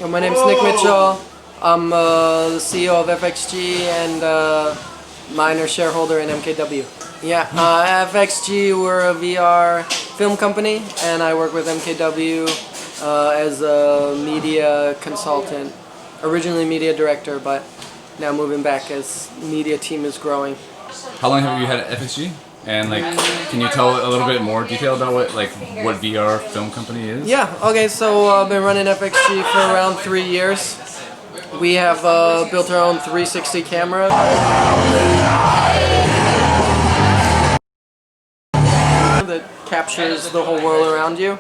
My name's Nick Mitchell. I'm the CEO of FXG and minor shareholder in MKW. Yeah, FXG, we're a VR film company, and I work with MKW as a media consultant. Originally media director, but now moving back as media team is growing. How long have you had at FXG? And can you tell a little bit more detail about what VR film company is? Yeah. Okay. So I've been running FXG for around 3 years. We have built our own 360 camera that captures the whole world around you.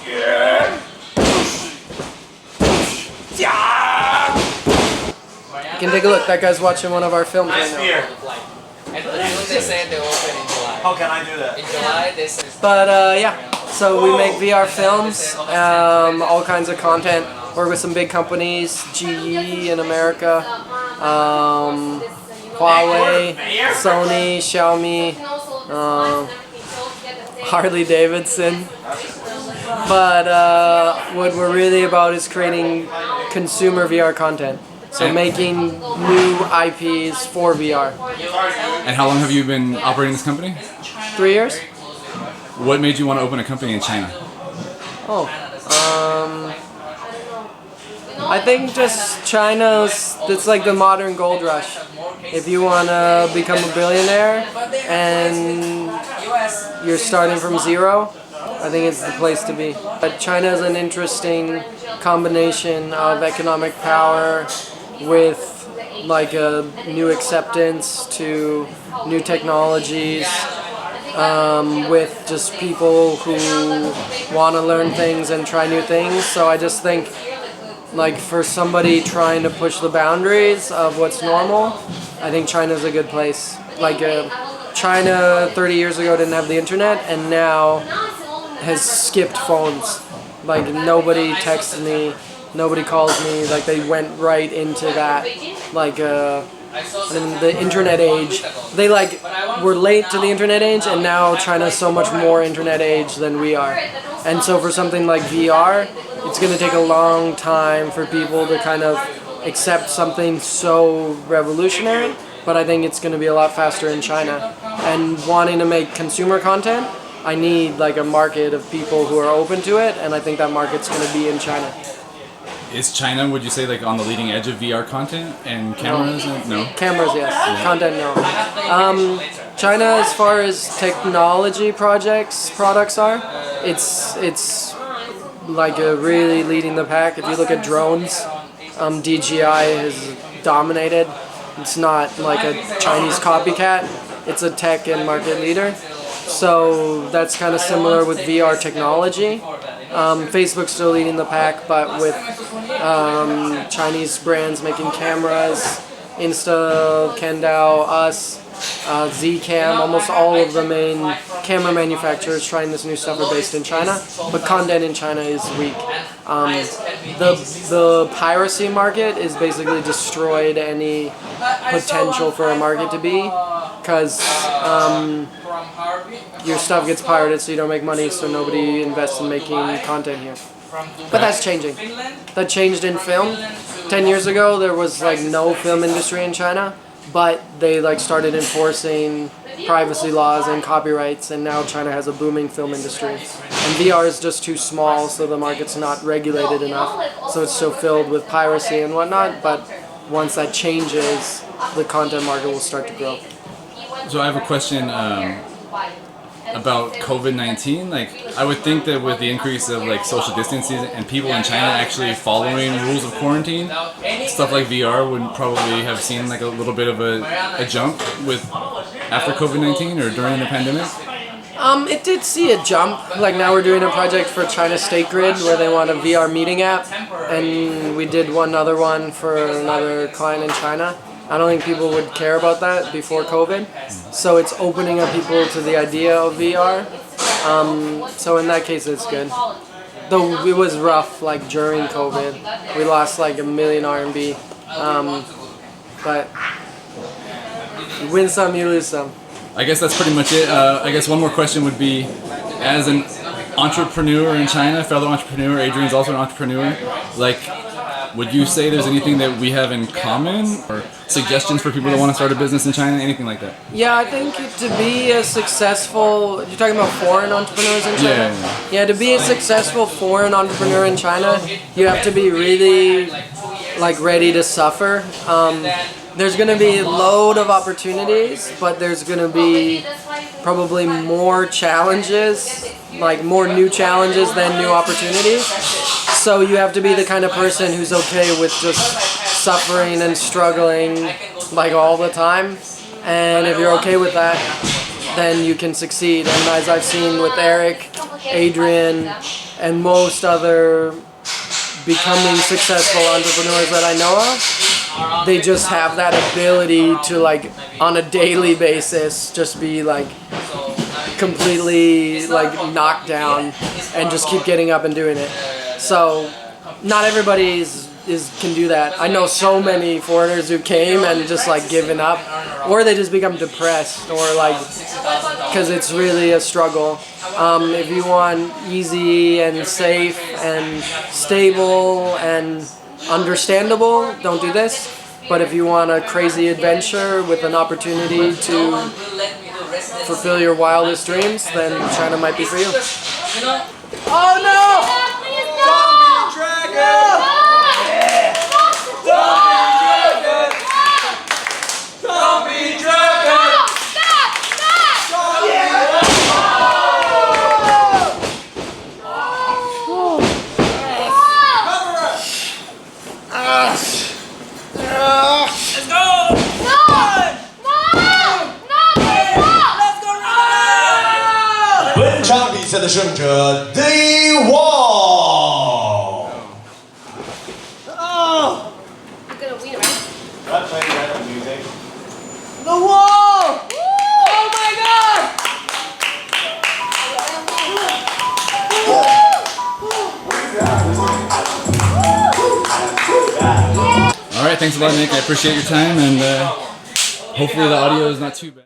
You can take a look. That guy's watching one of our films right now. They say they open in July. How can I do that? In July, this is. But yeah, so we make VR films, all kinds of content. Work with some big companies, GE in America, Huawei, Sony, Xiaomi, Harley Davidson. But what we're really about is creating consumer VR content. So making new IPs for VR. And how long have you been operating this company? 3 years. What made you want to open a company in China? I think just it's like the modern gold rush. If you want to become a billionaire and you're starting from zero, I think it's the place to be. But China is an interesting combination of economic power with like a new acceptance to new technologies, with just people who want to learn things and try new things. So I just think like for somebody trying to push the boundaries of what's normal, I think China's a good place. Like China 30 years ago didn't have the internet and now has skipped phones. Like nobody texts me, nobody calls me, like they went right into that, like in the internet age. They like were late to the internet age, and now China's so much more internet age than we are. And so for something like VR, it's going to take a long time for people to kind of accept something so revolutionary, but I think it's going to be a lot faster in China. And wanting to make consumer content, I need like a market of people who are open to it, and I think that market's going to be in China. Is China, would you say, like on the leading edge of VR content and cameras? No. Cameras, yes. Yeah. Content, no. China, as far as technology products are, it's like really leading the pack. If you look at drones, DJI has dominated. It's not like a Chinese copycat. It's a tech and market leader. So that's kind of similar with VR technology. Facebook's still leading the pack, but with Chinese brands making cameras, Insta, Kendao, us, Zcam, almost all of the main camera manufacturers trying this new stuff are based in China, but content in China is weak. The piracy market is basically destroyed any potential for a market to be, because your stuff gets pirated, so you don't make money, so nobody invests in making content here. But that's changing. That changed in film. 10 years ago, there was like no film industry in China, but they like started enforcing privacy laws and copyrights, and now China has a booming film industry. And VR is just too small, so the market's not regulated enough, so it's still filled with piracy and whatnot, but once that changes, the content market will start to grow. So I have a question about COVID-19. Like, I would think that with the increase of like social distancing and people in China actually following rules of quarantine, stuff like VR would probably have seen like a little bit of a jump with after COVID-19 or during the pandemic. It did see a jump. Like now we're doing a project for China State Grid where they want a VR meeting app, and we did one other one for another client in China. I don't think people would care about that before COVID. So it's opening up people to the idea of VR. So in that case, it's good. Though it was rough, like during COVID. We lost like 1 million RMB. But you win some, you lose some. I guess that's pretty much it. I guess one more question would be, as an entrepreneur in China, fellow entrepreneur, Adrian's also an entrepreneur, like, would you say there's anything that we have in common, or suggestions for people that want to start a business in China, anything like that? Yeah, I think to be a successful, you're talking about foreign entrepreneurs in China? Yeah, to be a successful foreign entrepreneur in China, you have to be really like ready to suffer. There's going to be a load of opportunities, but there's going to be probably more challenges, like more new challenges than new opportunities. So you have to be the kind of person who's okay with just suffering and struggling like all the time. And if you're okay with that, then you can succeed. And as I've seen with Eric, Adrian, and most other becoming successful entrepreneurs that I know of, they just have that ability to, like, on a daily basis just be like completely like knocked down and just keep getting up and doing it. So not everybody can do that. I know so many foreigners who came and just like given up, or they just become depressed, or like, because it's really a struggle. If you want easy and safe and stable and understandable, don't do this. But if you want a crazy adventure with an opportunity to fulfill your wildest dreams, then China might be for you. Oh no! Zombie dragon! Zombie dragon! Let's go!本场比赛的胜者 They Wall。 Oh! You're gonna win, right? Not playing random music. The wall! Oh my god! All right, thanks a lot, Nick. I appreciate your time, and hopefully the audio is not too bad.